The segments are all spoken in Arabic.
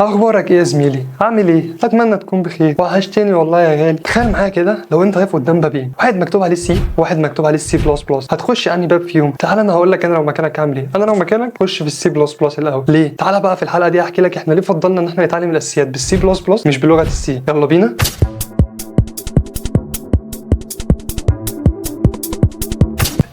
اخبارك ايه يا زميلي؟ عامل ايه؟ اتمنى تكون بخير. وحشتني والله يا غالي. تخيل معايا كده لو انت واقف قدام بابين، واحد مكتوب عليه سي وواحد مكتوب عليه سي بلس بلس، هتخش انهي باب فيهم؟ تعال انا هقول لك انا لو مكانك هعمل ايه. انا لو مكانك خش في السي بلس بلس الاول. ليه؟ تعال بقى في الحلقه دي احكي لك احنا ليه فضلنا ان احنا نتعلم الاساسيات بالسي بلس بلس مش بلغه السي. يلا بينا.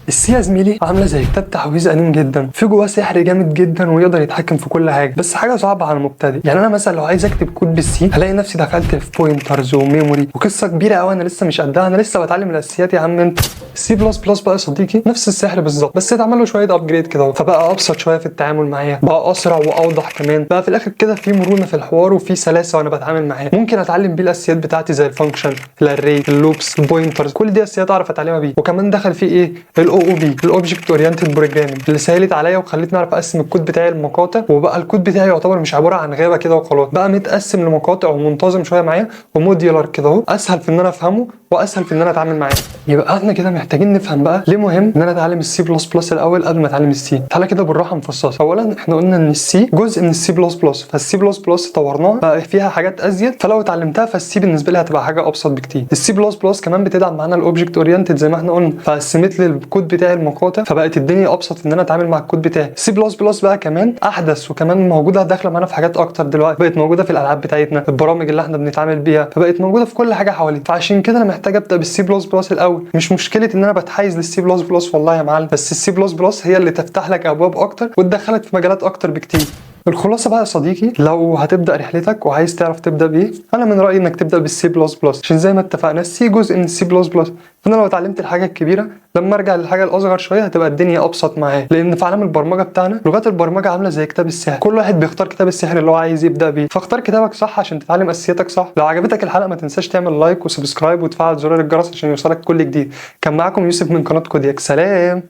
السي يا زميلي عامله زي كتاب تحويز قديم جدا، في جواه سحر جامد جدا ويقدر يتحكم في كل حاجه، بس حاجه صعبه على المبتدئ. يعني انا مثلا لو عايز اكتب كود بالسي هلاقي نفسي دخلت في بوينترز وميموري وقصه كبيره قوي انا لسه مش قدها، انا لسه بتعلم الاساسيات يا عم. انت السي بلس بلس بقى يا صديقي نفس السحر بالظبط، بس اتعمل له شويه ابجريد كده، فبقى ابسط شويه في التعامل معايا، بقى اسرع واوضح كمان، بقى في الاخر كده في مرونه في الحوار وفي سلاسه وانا بتعامل معاه. ممكن اتعلم بيه الاساسيات بتاعتي زي الفانكشن، الاري، اللوبس، البوينترز، كل دي اساسيات اعرف اتعلمها بيه. وكمان دخل فيه ايه؟ الاو او بي، الاوبجكت اورينتد بروجرامينج، اللي سهلت عليا وخلتني اعرف اقسم الكود بتاعي لمقاطع، وبقى الكود بتاعي يعتبر مش عباره عن غابه كده وخلاص، بقى متقسم لمقاطع ومنتظم شويه معايا وموديولار كده اهو، اسهل في ان انا افهمه واسهل في ان انا اتعامل معاه. يبقى احنا كده محتاجين نفهم بقى ليه مهم ان انا اتعلم السي بلس بلس الاول قبل ما اتعلم السي. تعالى كده بالراحه نفصصها. اولا احنا قلنا ان السي جزء من السي بلس بلس، فالسي بلس بلس طورناها بقى فيها حاجات ازيد، فلو اتعلمتها فالسي بالنسبه لي هتبقى حاجه ابسط بكتير. السي بلس بلس كمان بتدعم معانا الاوبجكت اورينتد زي ما احنا قلنا، فقسمت لي الكود بتاعي المقاطع، فبقت الدنيا ابسط ان انا اتعامل مع الكود بتاعي. السي بلس بلس بقى كمان احدث وكمان موجوده داخله معانا في حاجات اكتر دلوقتي، بقت موجوده في الالعاب بتاعتنا، البرامج اللي احنا بنتعامل بيها، فبقت موجوده في كل حاجه حوالينا. فعشان كده انا محتاج ابدا بالسي بلس بلس الاول. مش مشكله ان انا بتحيز للسي بلس بلس والله يا معلم، بس السي بلس بلس هي اللي تفتح لك ابواب اكتر وتدخلك في مجالات اكتر بكتير. الخلاصه بقى يا صديقي، لو هتبدا رحلتك وعايز تعرف تبدا بايه، انا من رايي انك تبدا بالسي بلس بلس، عشان زي ما اتفقنا السي جزء من السي بلس بلس، فانا لو اتعلمت الحاجه الكبيره لما ارجع للحاجه الاصغر شويه هتبقى الدنيا ابسط معايا. لان في عالم البرمجه بتاعنا لغات البرمجه عامله زي كتاب السحر، كل واحد بيختار كتاب السحر اللي هو عايز يبدا بيه، فاختار كتابك صح عشان تتعلم اساسياتك صح. لو عجبتك الحلقه ما تنساش تعمل لايك وسبسكرايب وتفعل زرار الجرس عشان يوصلك كل جديد. كان معاكم يوسف من قناه كودياك، سلام.